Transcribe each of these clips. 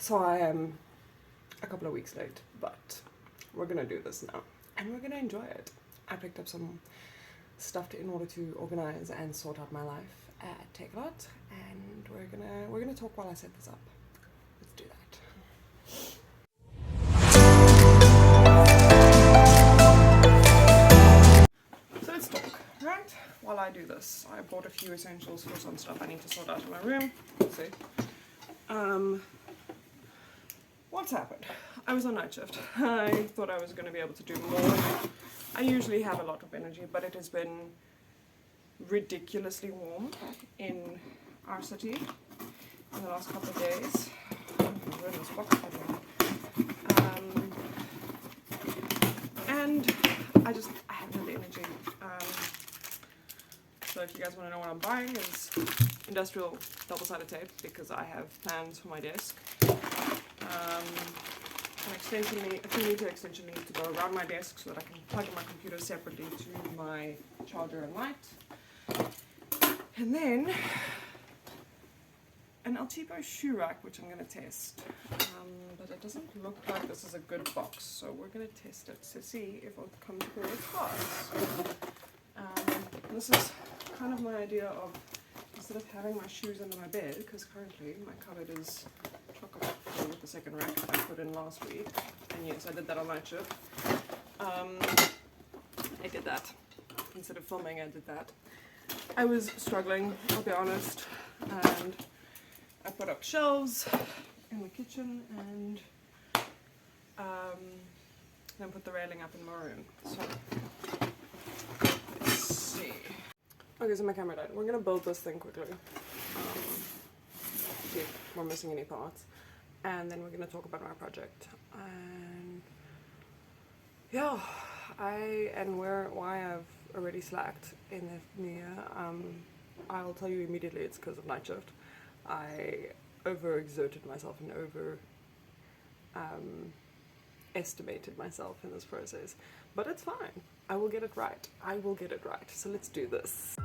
So I am a couple of weeks late, but we're gonna do this now and we're gonna enjoy it. I picked up some stuff in order to organize and sort out my life at Take A Lot, and we're gonna talk while I set this up. Let's do that. So let's talk, right? While I do this, I bought a few essentials for some stuff I need to sort out in my room. Let's see. What's happened? I was on night shift. I thought I was going to be able to do more. I usually have a lot of energy, but it has been ridiculously warm in our city in the last couple of days. And I haven't had the energy. So if you guys want to know what I'm buying, is industrial double-sided tape, because I have plans for my desk. A 3-meter extension lead to go around my desk so that I can plug in my computer separately to my charger and light. And then an El Tipo shoe rack, which I'm going to test. But it doesn't look like this is a good box, so we're going to test it to see if it'll come through its parts. This is kind of my idea of, instead of having my shoes under my bed, because currently my cupboard is chock-a-block full with the second rack I put in last week, and yes, I did that on night shift. I did that. Instead of filming, I did that. I was struggling, I'll be honest, and I put up shelves in the kitchen and then put the railing up in my room. So, let's see. Okay, so my camera died. We're gonna build this thing quickly. See if we're missing any parts. And then we're gonna talk about my project. And yeah, why I've already slacked in the new year. I'll tell you immediately it's because of night shift. I overexerted myself and estimated myself in this process. But it's fine. I will get it right. I will get it right. So let's do this.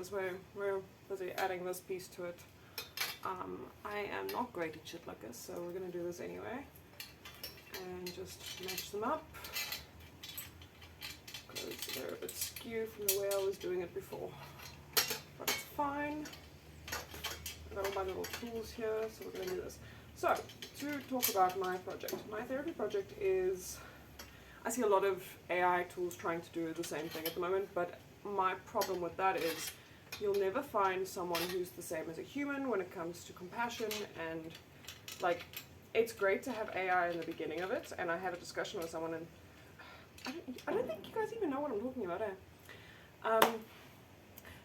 because we're busy adding this piece to it. I am not great at shit like this, so we're going to do this anyway. And just match them up, because they're a bit skew from the way I was doing it before. But it's fine. I've got all my little tools here, so we're going to do this. So, to talk about my project. My therapy project is, I see a lot of AI tools trying to do the same thing at the moment, but my problem with that is you'll never find someone who's the same as a human when it comes to compassion. And like, it's great to have AI in the beginning of it, and I had a discussion with someone, and I don't think you guys even know what I'm talking about,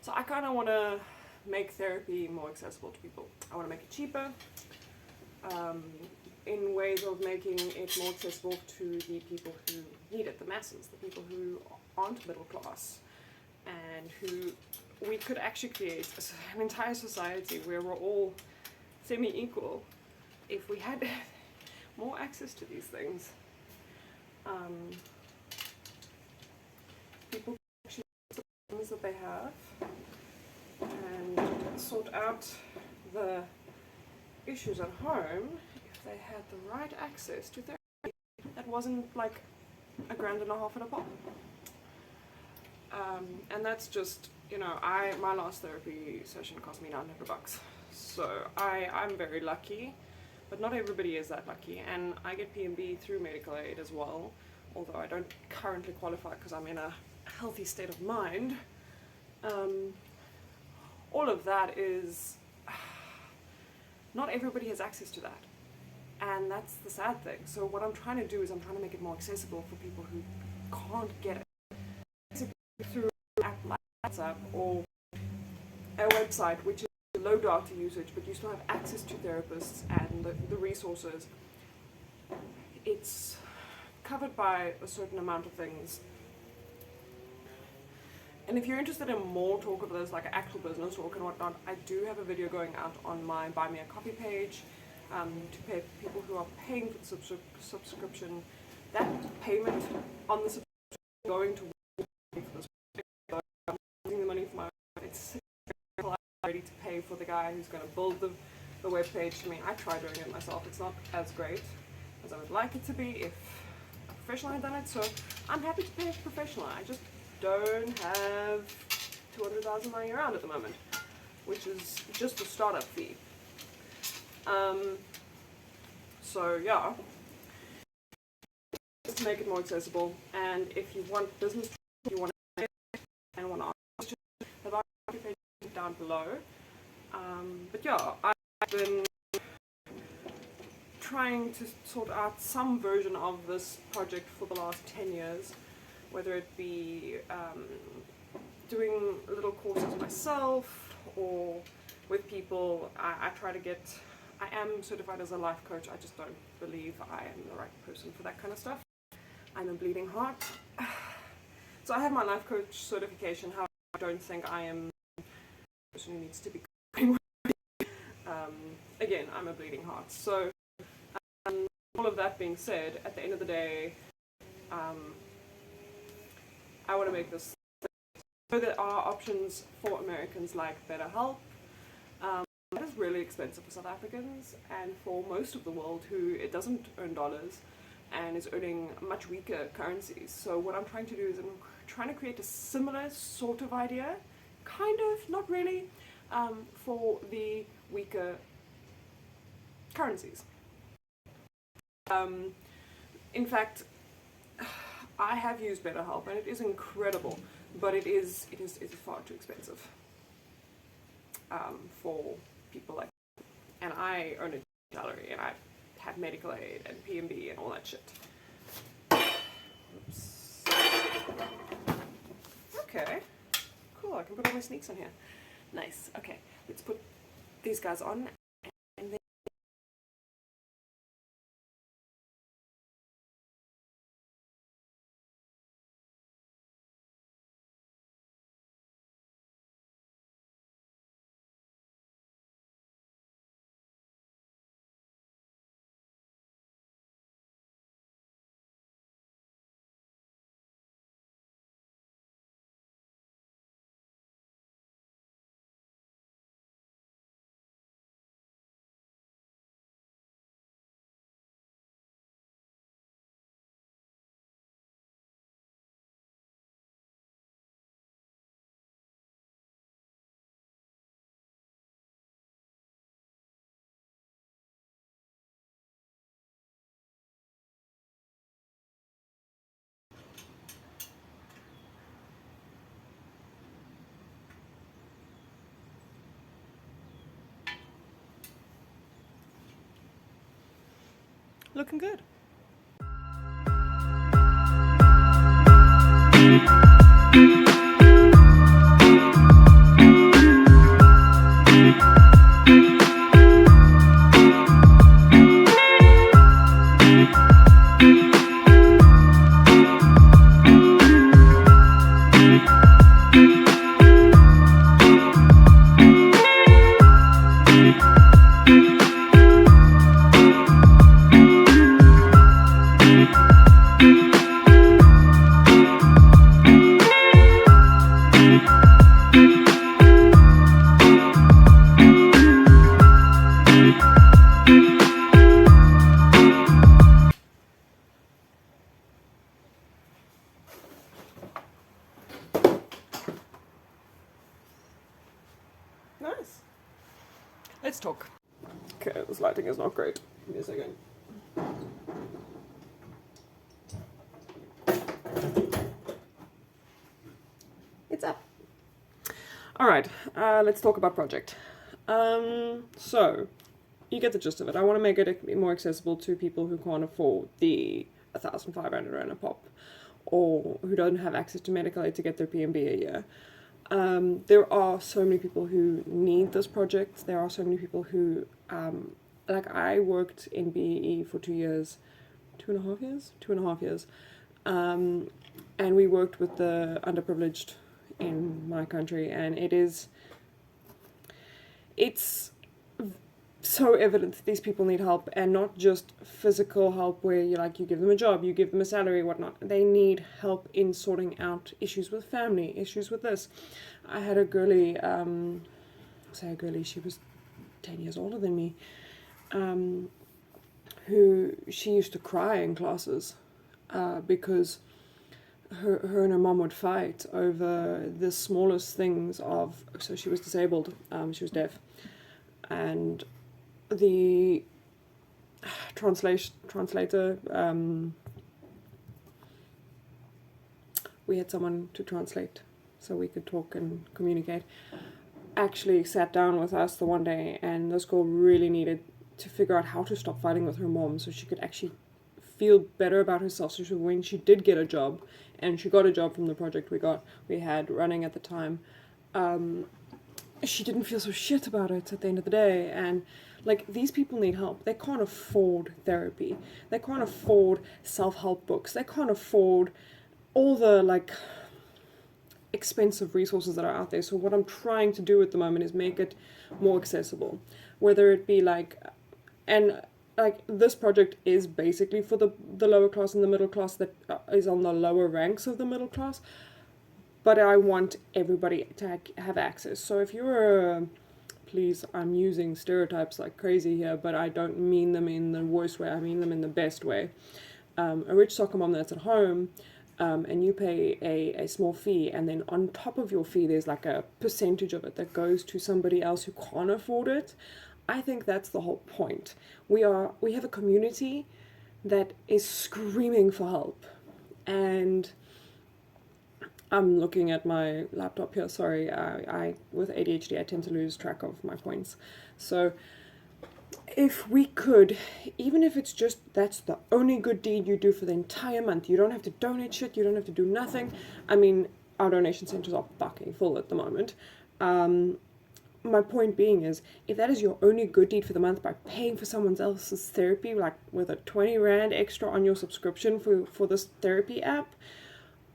so I kind of want to make therapy more accessible to people. I want to make it cheaper, in ways of making it more accessible to the people who need it, the masses, the people who aren't middle class, and who we could actually create an entire society where we're all semi-equal if we had more access to these things. People actually use the things that they have and sort out the issues at home if they had the right access to therapy that wasn't like $1.5 grand at a pop. And that's just, you know, my last therapy session cost me $900. So I'm very lucky, but not everybody is that lucky. And I get P&B through medical aid as well, although I don't currently qualify because I'm in a healthy state of mind. All of that is, not everybody has access to that. And that's the sad thing. So what I'm trying to do is I'm trying to make it more accessible for people who can't get it. Basically through an app like WhatsApp or a website which is low data usage, but you still have access to therapists and the resources. It's covered by a certain amount of things. And if you're interested in more talk of this, like actual business talk and whatnot, I do have a video going out on my Buy Me a Coffee page to pay people who are paying for the subscription. That payment on the subscription is going to for this. I'm using the money for my it's ready to pay for the guy who's going to build the web page. I mean, I tried doing it myself. It's not as great as I would like it to be if a professional had done it. So I'm happy to pay a professional. I just don't have 200,000 lying around at the moment, which is just a startup fee. So yeah, just to make it more accessible. And if you want business, you want to and want to ask, just have our page down below. But yeah, I've been trying to sort out some version of this project for the last 10 years. Whether it be doing little courses myself or with people. I try to get, I am certified as a life coach, I just don't believe I am the right person for that kind of stuff. I'm a bleeding heart. So I have my life coach certification, however I don't think I am the person who needs to be coaching. Again, I'm a bleeding heart. So all of that being said, at the end of the day, I want to make this so there are options for Americans like BetterHelp. That is really expensive for South Africans and for most of the world who it doesn't earn dollars and is earning much weaker currencies. So what I'm trying to do is I'm trying to create a similar sort of idea, kind of, not really, for the weaker currencies. In fact, I have used BetterHelp and it is incredible, but it is far too expensive for people like me. And I earn a salary and I have medical aid and P&B and all that shit. Oops. Okay, cool, I can put all my sneaks on here. Nice, okay, let's put these guys on. looking good. Nice. Let's talk. Okay, this lighting is not great. Give me a second. It's up. Alright, let's talk about project. So, you get the gist of it. I want to make it more accessible to people who can't afford the 1,500 rand a pop, or who don't have access to medical aid to get their PMB a year. There are so many people who need this project. There are so many people who, like I worked in BEE for 2 years, 2.5 years, and we worked with the underprivileged in my country, and it's so evident that these people need help, and not just physical help where you give them a job, you give them a salary, whatnot. They need help in sorting out issues with family, issues with this. I had a girlie, she was 10 years older than me, who she used to cry in classes because her and her mom would fight over the smallest things of, so she was disabled, she was deaf, and the translator, we had someone to translate so we could talk and communicate, actually sat down with us the one day, and this girl really needed to figure out how to stop fighting with her mom so she could actually feel better about herself. So when she did get a job, and she got a job from the project we had running at the time, she didn't feel so shit about it at the end of the day. And these people need help. They can't afford therapy. They can't afford self-help books. They can't afford all the expensive resources that are out there. So what I'm trying to do at the moment is make it more accessible, whether it be this project is basically for the lower class and the middle class that is on the lower ranks of the middle class, but I want everybody to have access. So if you're please, I'm using stereotypes like crazy here, but I don't mean them in the worst way, I mean them in the best way. A rich soccer mom that's at home, and you pay a small fee, and then on top of your fee there's a percentage of it that goes to somebody else who can't afford it. I think that's the whole point. We have a community that is screaming for help, and I'm looking at my laptop here, sorry, I with ADHD I tend to lose track of my points. So if we could, even if it's just that's the only good deed you do for the entire month, you don't have to donate shit, you don't have to do nothing. I mean, our donation centers are fucking full at the moment. My point being is, if that is your only good deed for the month by paying for someone else's therapy, with a 20 rand extra on your subscription for this therapy app,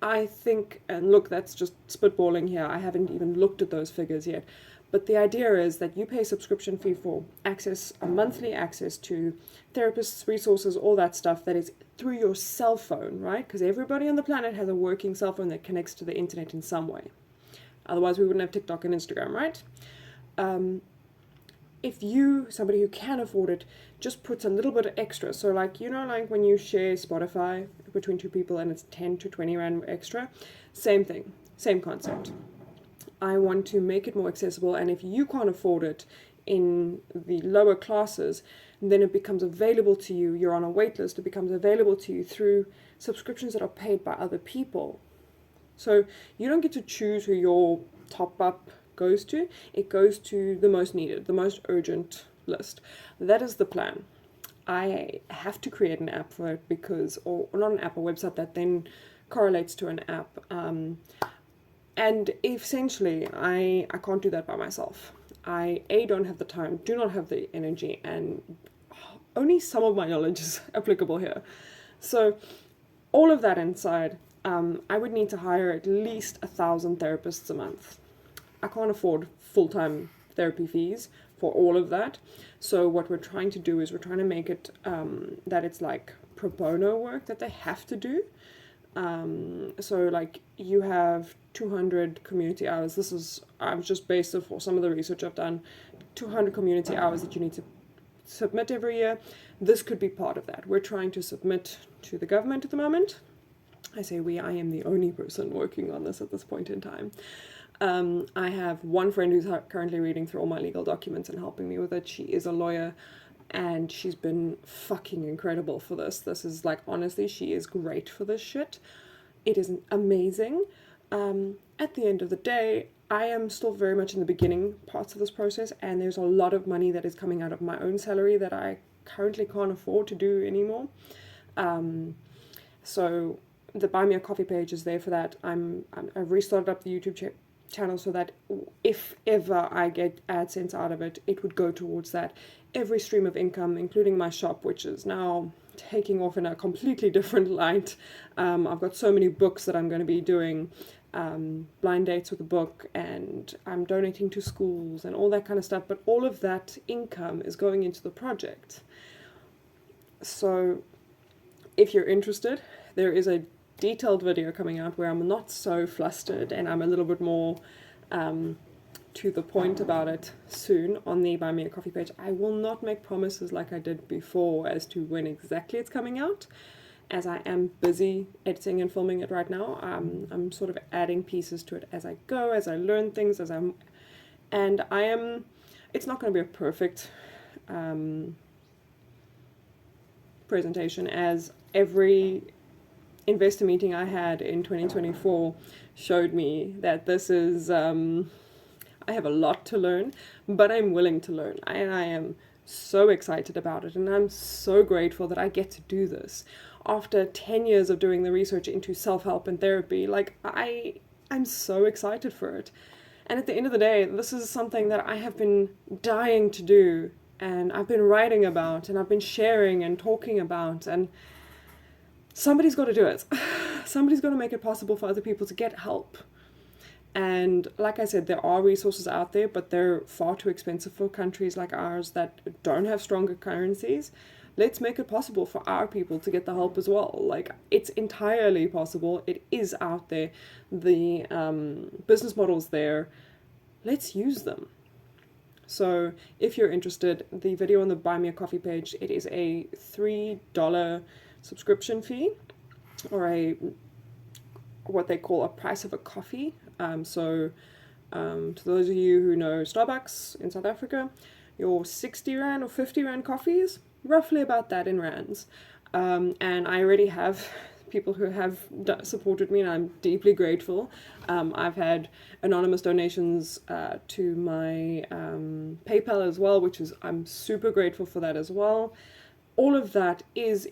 I think, and look, that's just spitballing here, I haven't even looked at those figures yet, but the idea is that you pay a subscription fee for a monthly access to therapists, resources, all that stuff that is through your cell phone, right? Because everybody on the planet has a working cell phone that connects to the internet in some way. Otherwise we wouldn't have TikTok and Instagram, right? If somebody who can afford it, just puts a little bit of extra, so when you share Spotify between two people and it's 10 to 20 rand extra, same thing, same concept. I want to make it more accessible, and if you can't afford it in the lower classes, then it becomes available to you, you're on a wait list, it becomes available to you through subscriptions that are paid by other people. So you don't get to choose who your top up goes to, it goes to the most needed, the most urgent list. That is the plan. I have to create an app for it because, or not an app, a website that then correlates to an app. And essentially, I can't do that by myself. I don't have the time, do not have the energy, and only some of my knowledge is applicable here. So all of that inside, I would need to hire at least 1,000 therapists a month. I can't afford full-time therapy fees for all of that. So what we're trying to do is we're trying to make it that it's like pro bono work that they have to do. So like you have 200 community hours. This is, I've just based it for some of the research I've done, 200 community hours that you need to submit every year. This could be part of that. We're trying to submit to the government at the moment. I say we, I am the only person working on this at this point in time. I have one friend who's currently reading through all my legal documents and helping me with it. She is a lawyer and she's been fucking incredible for this. This is like, honestly, she is great for this shit. It is amazing. At the end of the day, I am still very much in the beginning parts of this process, and there's a lot of money that is coming out of my own salary that I currently can't afford to do anymore. So the Buy Me a Coffee page is there for that. I've restarted up the YouTube channel so that if ever I get AdSense out of it, it would go towards that. Every stream of income, including my shop, which is now taking off in a completely different light. I've got so many books that I'm going to be doing blind dates with a book, and I'm donating to schools and all that kind of stuff, but all of that income is going into the project. So if you're interested, there is a detailed video coming out where I'm not so flustered and I'm a little bit more to the point about it soon on the Buy Me a Coffee page. I will not make promises like I did before as to when exactly it's coming out, as I am busy editing and filming it right now. I'm sort of adding pieces to it as I go, as I learn things, it's not going to be a perfect presentation, as every investor meeting I had in 2024 showed me that this is, I have a lot to learn, but I'm willing to learn, and I am so excited about it, and I'm so grateful that I get to do this. After 10 years of doing the research into self-help and therapy, like I'm so excited for it. And at the end of the day, this is something that I have been dying to do, and I've been writing about, and I've been sharing and talking about, and somebody's got to do it. Somebody's got to make it possible for other people to get help. And like I said, there are resources out there, but they're far too expensive for countries like ours that don't have stronger currencies. Let's make it possible for our people to get the help as well. Like, it's entirely possible. It is out there. The business model's there. Let's use them. So if you're interested, the video on the Buy Me a Coffee page, it is a $3 subscription fee, or what they call a price of a coffee. To those of you who know Starbucks in South Africa, your 60 Rand or 50 Rand coffees, roughly about that in rands. And I already have people who have supported me, and I'm deeply grateful. I've had anonymous donations to my PayPal as well, I'm super grateful for that as well. All of that is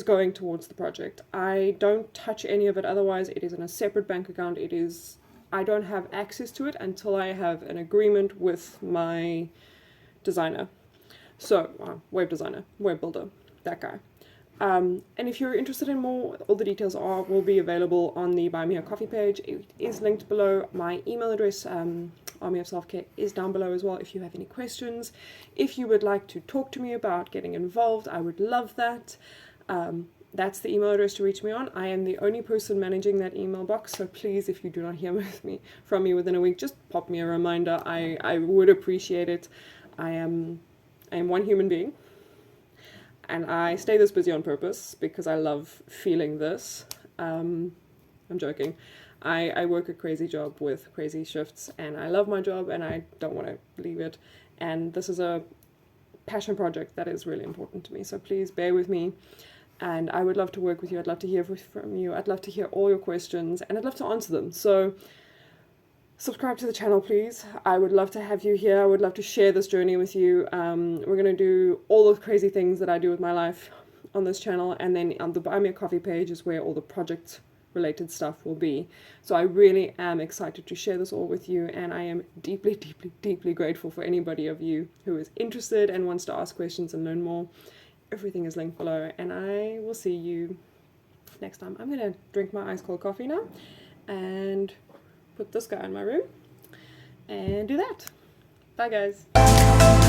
going towards the project. I don't touch any of it otherwise. It is in a separate bank account. I don't have access to it until I have an agreement with my designer. So, web designer, web builder, that guy. And if you're interested in more, all the details will be available on the Buy Me a Coffee page. It is linked below. My email address, Army of Self-Care, is down below as well if you have any questions. If you would like to talk to me about getting involved, I would love that. That's the email address to reach me on. I am the only person managing that email box, so please, if you do not hear from me within a week, just pop me a reminder. I would appreciate it. I am one human being, and I stay this busy on purpose because I love feeling this. I'm joking. I work a crazy job with crazy shifts, and I love my job, and I don't want to leave it. And this is a passion project that is really important to me, so please bear with me. And I would love to work with you. I'd love to hear from you. I'd love to hear all your questions, and I'd love to answer them. So subscribe to the channel, please. I would love to have you here. I would love to share this journey with you. We're going to do all the crazy things that I do with my life on this channel, and then on the Buy Me a Coffee page is where all the project related stuff will be. So I really am excited to share this all with you, and I am deeply, deeply, deeply grateful for anybody of you who is interested and wants to ask questions and learn more. Everything is linked below, and I will see you next time. I'm going to drink my ice cold coffee now and put this guy in my room and do that. Bye guys.